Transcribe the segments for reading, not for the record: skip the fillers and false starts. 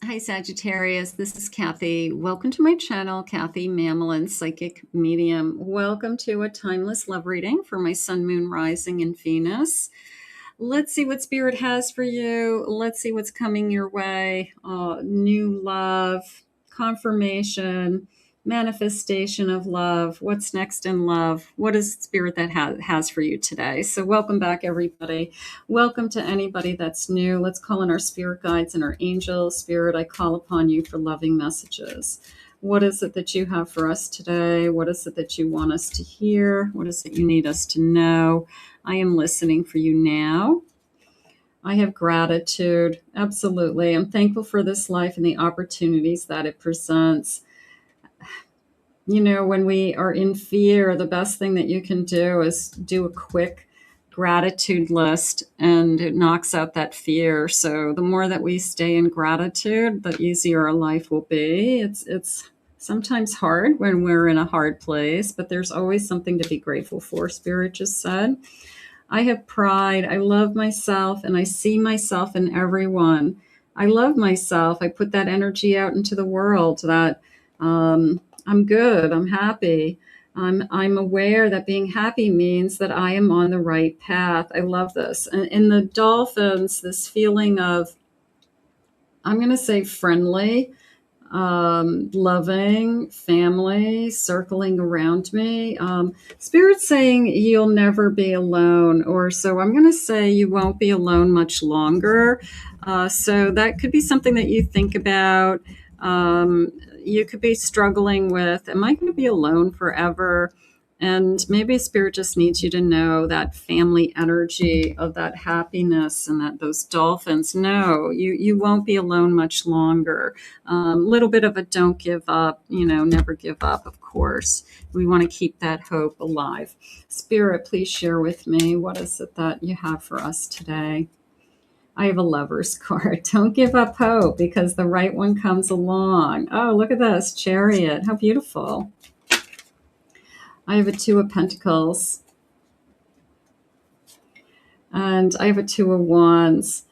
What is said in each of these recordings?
Hi, Sagittarius. This is Kathy. Welcome to my channel, Kathy Mamolen, Psychic Medium. Welcome to a timeless love reading for my Sun, Moon, Rising, and Venus. Let's see what Spirit has for you. Let's see what's coming your way. New love, confirmation, manifestation of love. What's next in love? What is Spirit that has for you today? So welcome back, everybody. Welcome to anybody that's new. Let's call in our spirit guides and our angels. Spirit, I call upon you for loving messages. What is it that you have for us today? What is it that you want us to hear? What is it you need us to know? I am listening for you now. I have gratitude. Absolutely. I'm thankful for this life and the opportunities that it presents. You know, when we are in fear, the best thing that you can do is do a quick gratitude list, and it knocks out that fear. So the more that we stay in gratitude, the easier our life will be. It's sometimes hard when we're in a hard place, but there's always something to be grateful for, Spirit just said. I have pride. I love myself, and I see myself in everyone. I love myself. I put that energy out into the world that I'm good. I'm happy. I'm aware that being happy means that I am on the right path. I love this. And in the dolphins, this feeling of, I'm going to say friendly, loving, family circling around me. Spirit saying you'll never be alone, or so I'm going to say you won't be alone much longer. So that could be something that you think about. You could be struggling with, am I going to be alone forever? And maybe Spirit just needs you to know that family energy of that happiness and that those dolphins. No, you won't be alone much longer. Little bit of a don't give up, never give up, of course. We want to keep that hope alive. Spirit, please share with me, what is it that you have for us today? I have a Lover's card. Don't give up hope because the right one comes along. Oh, look at this. Chariot. How beautiful. I have a Two of Pentacles. And I have a Two of Wands.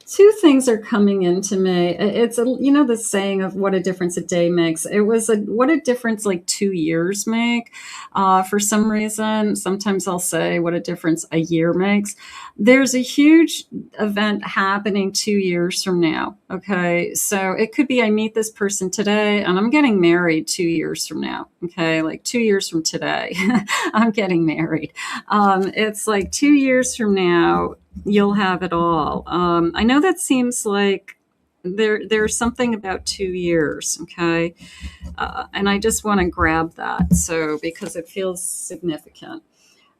Two things are coming into me. It's the saying of what a difference a day makes. It was what a difference like 2 years make. For some reason, sometimes I'll say what a difference a year makes. There's a huge event happening 2 years from now. Okay. So it could be I meet this person today and I'm getting married 2 years from now. Okay. Like 2 years from today, I'm getting married. It's like 2 years from now, you'll have it all. I know that seems like there's something about 2 years, okay? And I just want to grab that, so because it feels significant.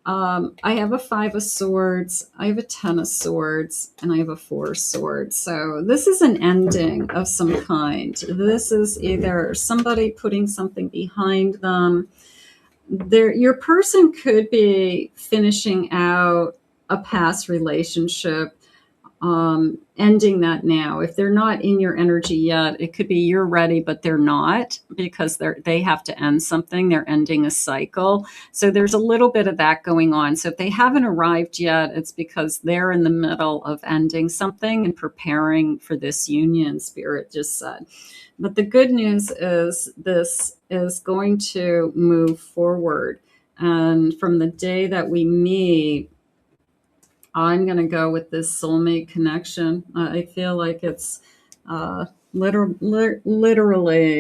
I have a Five of Swords, I have a Ten of Swords, and I have a Four of Swords. So this is an ending of some kind. This is either somebody putting something behind them. Your person could be finishing out a past relationship, ending that now. If they're not in your energy yet, it could be you're ready, but they're not, because they have to end something. They're ending a cycle. So there's a little bit of that going on. So if they haven't arrived yet, it's because they're in the middle of ending something and preparing for this union, Spirit just said. But the good news is this is going to move forward. And from the day that we meet, I'm going to go with this soulmate connection. I feel like it's literally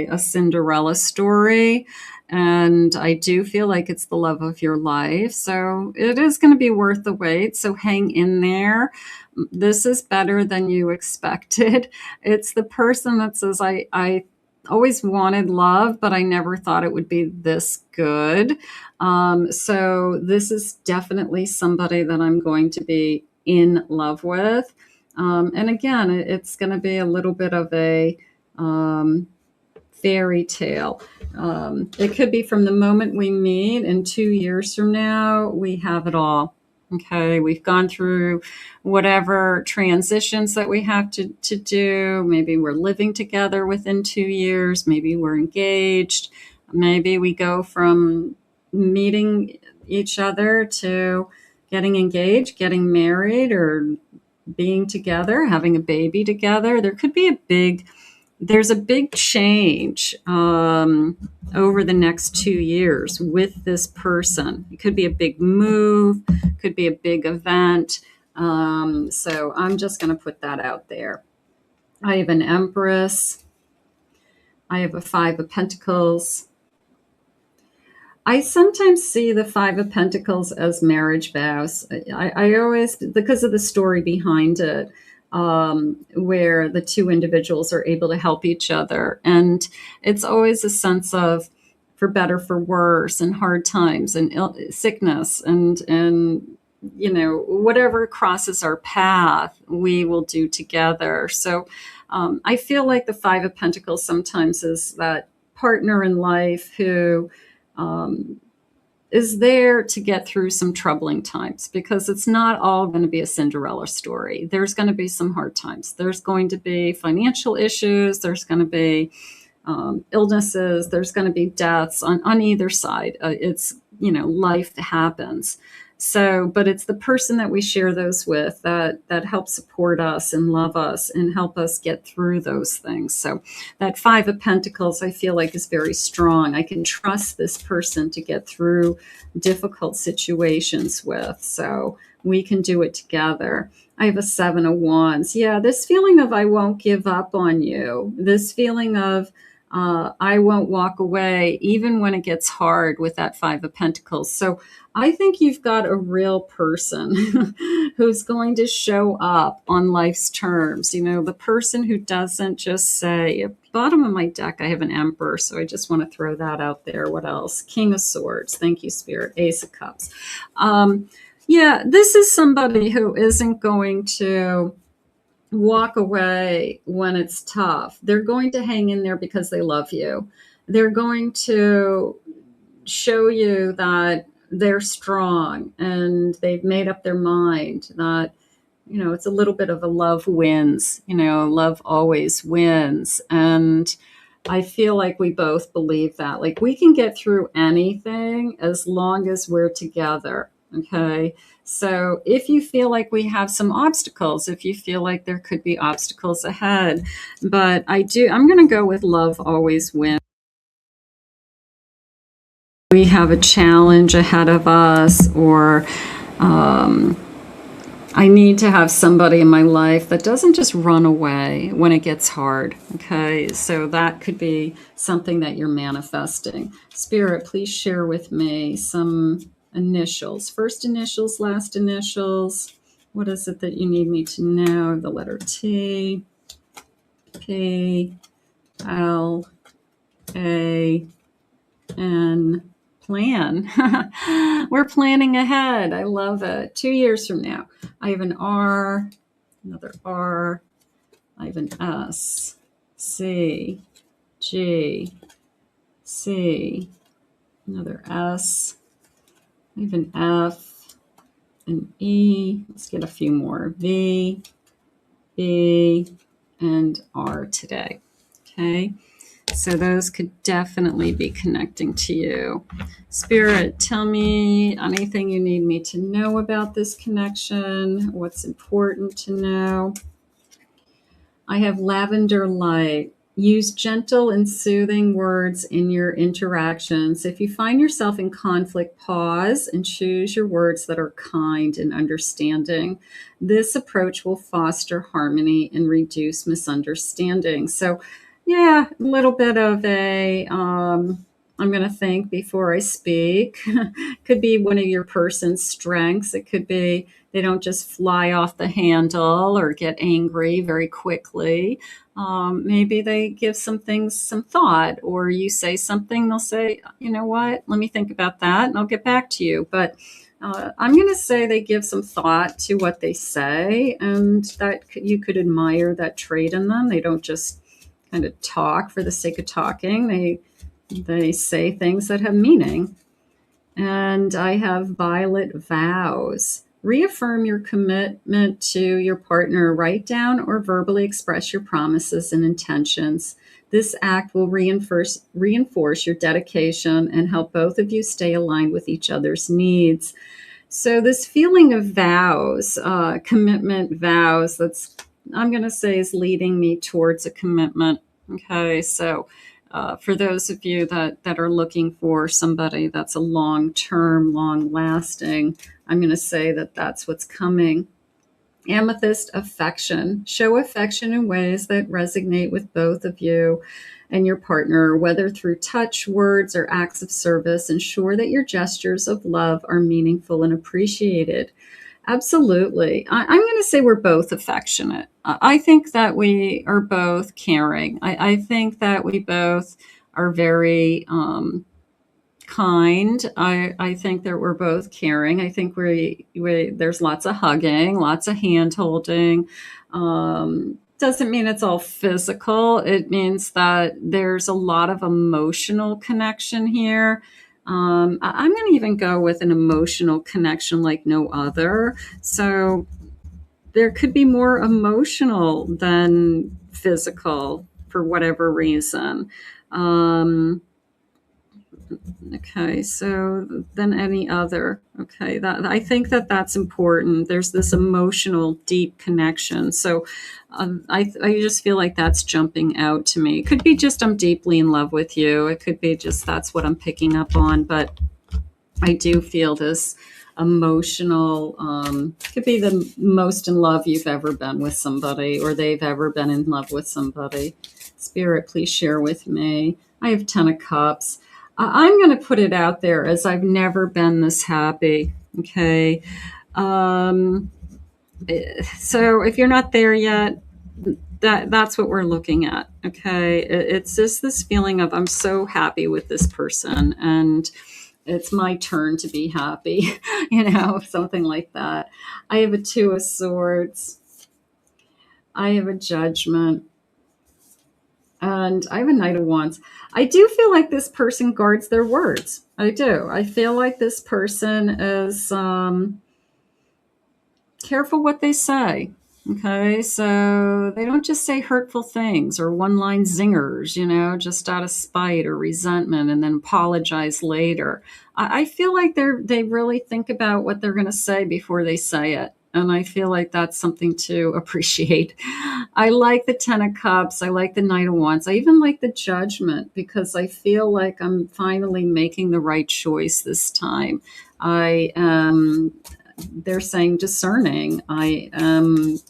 a Cinderella story. And I do feel like it's the love of your life. So it is going to be worth the wait. So hang in there. This is better than you expected. It's the person that says, I always wanted love, but I never thought it would be this good. So this is definitely somebody that I'm going to be in love with. And again, it's going to be a little bit of a fairy tale. It could be from the moment we meet, and 2 years from now, we have it all. Okay, we've gone through whatever transitions that we have to do. Maybe we're living together within 2 years. Maybe we're engaged. Maybe we go from meeting each other to getting engaged, getting married, or being together, having a baby together. There's a big change over the next 2 years with this person. It could be a big move, could be a big event. So I'm just going to put that out there. I have an Empress. I have a Five of Pentacles. I sometimes see the Five of Pentacles as marriage vows. I always, because of the story behind it, where the two individuals are able to help each other. And it's always a sense of for better, for worse, and hard times and sickness and whatever crosses our path, we will do together. So I feel like the Five of Pentacles sometimes is that partner in life who is there to get through some troubling times, because it's not all going to be a Cinderella story. There's going to be some hard times. There's going to be financial issues. There's going to be illnesses. There's going to be deaths on either side. It's, life happens. So, but it's the person that we share those with that helps support us and love us and help us get through those things. So that Five of Pentacles, I feel like, is very strong. I can trust this person to get through difficult situations with. So we can do it together. I have a Seven of Wands. Yeah, this feeling of I won't give up on you. This feeling of I won't walk away even when it gets hard with that Five of Pentacles. So I think you've got a real person who's going to show up on life's terms. The person who doesn't just say, at the bottom of my deck, I have an Emperor, so I just want to throw that out there. What else? King of Swords. Thank you, Spirit. Ace of Cups. This is somebody who isn't going to walk away when it's tough. They're going to hang in there because they love you. They're going to show you that they're strong and they've made up their mind that, it's a little bit of a love wins, love always wins. And I feel like we both believe that. Like, we can get through anything as long as we're together. Okay. So if you feel like we have some obstacles, if you feel like there could be obstacles ahead, but I'm going to go with love always wins. We have a challenge ahead of us, or I need to have somebody in my life that doesn't just run away when it gets hard. Okay, so that could be something that you're manifesting. Spirit, please share with me some initials. First initials, last initials. What is it that you need me to know? The letter T, P, L, A, N. Plan. We're planning ahead. I love it. 2 years from now, I have an R, another R, I have an S, C, G, C, another S, I have an F, an E. Let's get a few more. V, B, and R today. Okay. So those could definitely be connecting to you. Spirit, tell me anything you need me to know about this connection, what's important to know. I have lavender light. Use gentle and soothing words in your interactions. If you find yourself in conflict, pause and choose your words that are kind and understanding. This approach will foster harmony and reduce misunderstanding. So yeah, a little bit of a, I'm going to think before I speak. Could be one of your person's strengths. It could be they don't just fly off the handle or get angry very quickly. Maybe they give some things some thought, or you say something, they'll say, you know what, let me think about that and I'll get back to you. But I'm going to say they give some thought to what they say, and that you could admire that trait in them. They don't just kind of talk for the sake of talking. They say things that have meaning. And I have violet vows. Reaffirm your commitment to your partner. Write down or verbally express your promises and intentions. This act will reinforce your dedication and help both of you stay aligned with each other's needs. So this feeling of vows, commitment vows, that's, I'm going to say, is leading me towards a commitment. Okay, so for those of you that are looking for somebody that's a long-term, long-lasting, I'm going to say that that's what's coming. Amethyst, affection. Show affection in ways that resonate with both of you and your partner, whether through touch, words, or acts of service. Ensure that your gestures of love are meaningful and appreciated. Absolutely. I'm going to say we're both affectionate. I think that we are both caring. I think that we both are very kind. I think that we're both caring. I think we there's lots of hugging, lots of hand holding. Doesn't mean it's all physical. It means that there's a lot of emotional connection here. I'm going to even go with an emotional connection like no other. So there could be more emotional than physical for whatever reason. Okay, so then any other. Okay, that I think that that's important. There's this emotional, deep connection. So I just feel like that's jumping out to me. It could be just I'm deeply in love with you. It could be just that's what I'm picking up on. But I do feel this emotional, could be the most in love you've ever been with somebody or they've ever been in love with somebody. Spirit, please share with me. I have 10 of Cups. I'm going to put it out there as I've never been this happy. Okay. So if you're not there yet, that's what we're looking at. Okay. It's just this feeling of I'm so happy with this person and it's my turn to be happy, something like that. I have a 2 of Swords. I have a Judgment. And I have a Knight of Wands. I do feel like this person guards their words. I do. I feel like this person is careful what they say. Okay, so they don't just say hurtful things or one-line zingers, just out of spite or resentment and then apologize later. I feel like they really think about what they're going to say before they say it. And I feel like that's something to appreciate. I like the 10 of Cups. I like the Knight of Wands. I even like the Judgment because I feel like I'm finally making the right choice this time. I am, they're saying discerning. I've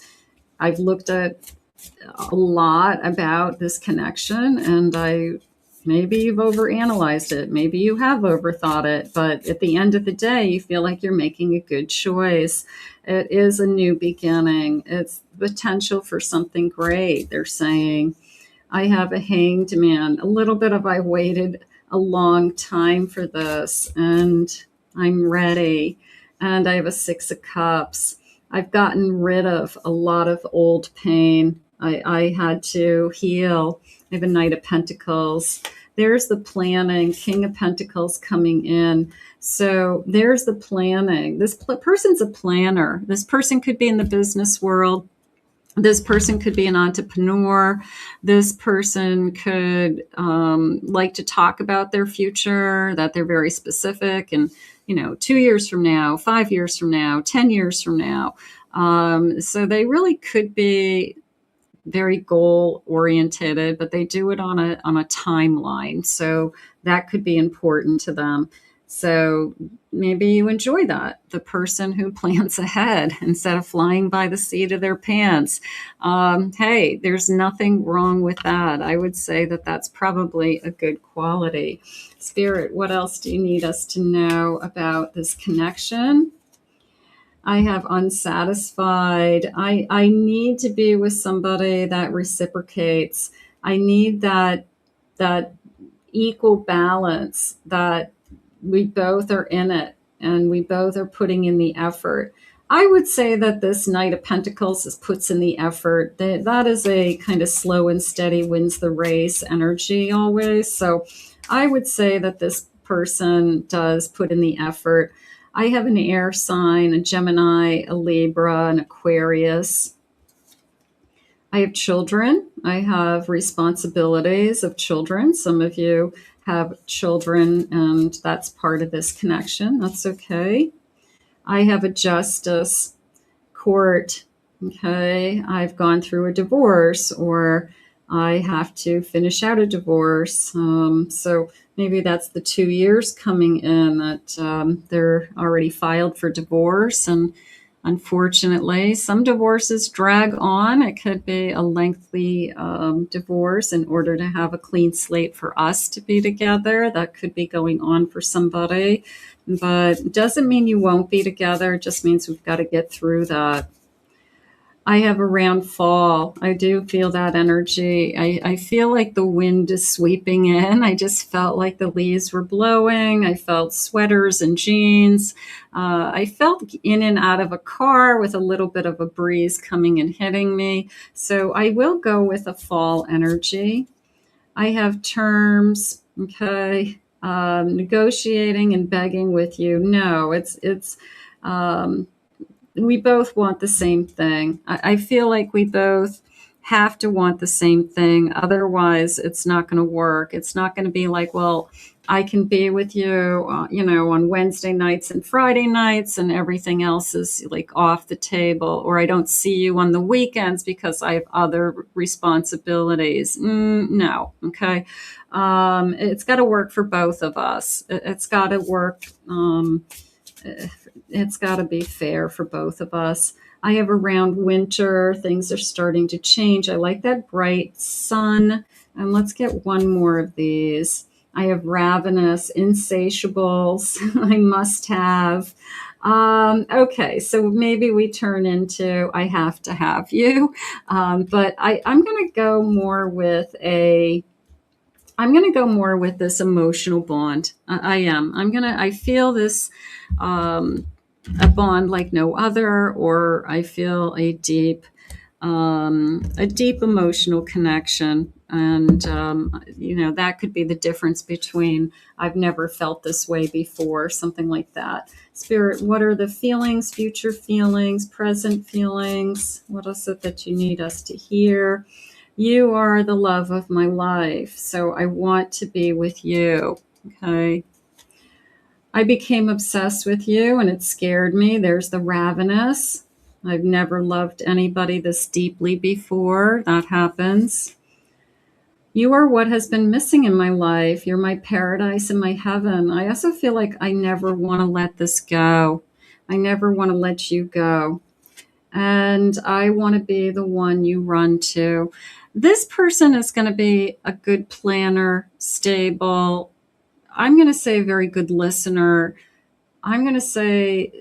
looked at a lot about this connection and maybe you've overanalyzed it. Maybe you have overthought it, but at the end of the day, you feel like you're making a good choice. It is a new beginning. It's potential for something great. They're saying, I have a Hanged Man. A little bit of I waited a long time for this and I'm ready. And I have a 6 of Cups. I've gotten rid of a lot of old pain. I had to heal. I have a Knight of Pentacles. There's the planning, King of Pentacles coming in. So there's the planning. This person's a planner. This person could be in the business world. This person could be an entrepreneur. This person could like to talk about their future, that they're very specific and 2 years from now, 5 years from now, 10 years from now. So they really could be very goal oriented, but they do it on a timeline. So that could be important to them. So maybe you enjoy that, the person who plans ahead instead of flying by the seat of their pants. Hey, there's nothing wrong with that. I would say that that's probably a good quality. Spirit, what else do you need us to know about this connection? I have unsatisfied. I need to be with somebody that reciprocates. I need that equal balance, that we both are in it and we both are putting in the effort. I would say that this Knight of Pentacles puts in the effort. That is a kind of slow and steady wins the race energy always. So I would say that this person does put in the effort. I have an air sign, a Gemini, a Libra, an Aquarius. I have children. I have responsibilities of children. Some of you have children, and that's part of this connection. That's okay. I have a justice court. Okay. I've gone through a divorce, or I have to finish out a divorce. So maybe that's the 2 years coming in that they're already filed for divorce. And unfortunately, some divorces drag on. It could be a lengthy divorce in order to have a clean slate for us to be together. That could be going on for somebody, but it doesn't mean you won't be together. It just means we've got to get through that. I have around fall. I do feel that energy. I feel like the wind is sweeping in. I just felt like the leaves were blowing. I felt sweaters and jeans. I felt in and out of a car with a little bit of a breeze coming and hitting me. So I will go with a fall energy. I have terms, okay, negotiating and begging with you. No, um, we both want the same thing. I feel like we both have to want the same thing. Otherwise, it's not going to work. It's not going to be like, well, I can be with you, on Wednesday nights and Friday nights, and everything else is like off the table, or I don't see you on the weekends because I have other responsibilities. No, okay. It's got to work for both of us. It's got to work. It's got to be fair for both of us. I have around winter, things are starting to change. I like that bright sun. And let's get one more of these. I have ravenous, insatiables. I must have. Okay, so maybe we turn into I have to have you. But I'm going to go more with this emotional bond. I am. I feel this a bond like no other, or I feel a deep emotional connection. And, that could be the difference between I've never felt this way before, something like that. Spirit, what are the feelings, future feelings, present feelings? What is it that you need us to hear? You are the love of my life, so I want to be with you. Okay. I became obsessed with you and it scared me. There's the ravenous. I've never loved anybody this deeply before. That happens. You are what has been missing in my life. You're my paradise and my heaven. I also feel like I never want to let this go. I never want to let you go. And I want to be the one you run to. This person is going to be a good planner, stable. I'm going to say a very good listener. I'm going to say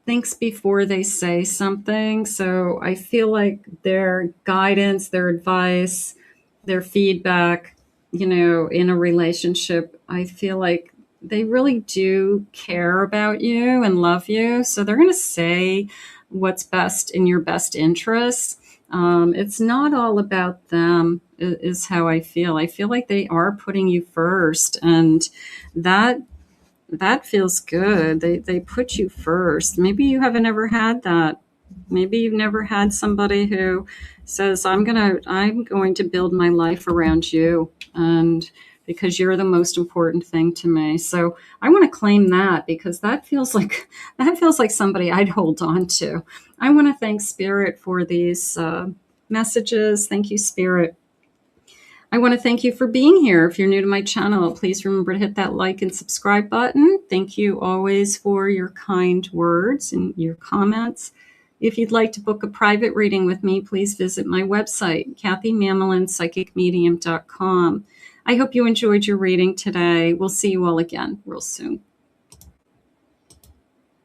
thinks before they say something. So I feel like their guidance, their advice, their feedback, in a relationship, I feel like they really do care about you and love you. So they're going to say what's best in your best interests. It's not all about them, is how I feel. I feel like they are putting you first, and that feels good. They put you first. Maybe you haven't ever had that. Maybe you've never had somebody who says, I'm going to build my life around you, and because you're the most important thing to me. So I want to claim that, because that feels like somebody I'd hold on to. I want to thank Spirit for these messages. Thank you, Spirit. I want to thank you for being here. If you're new to my channel, please remember to hit that like and subscribe button. Thank you always for your kind words and your comments. If you'd like to book a private reading with me, please visit my website, KathyMamolen.psychicmedium.com. I hope you enjoyed your reading today. We'll see you all again real soon.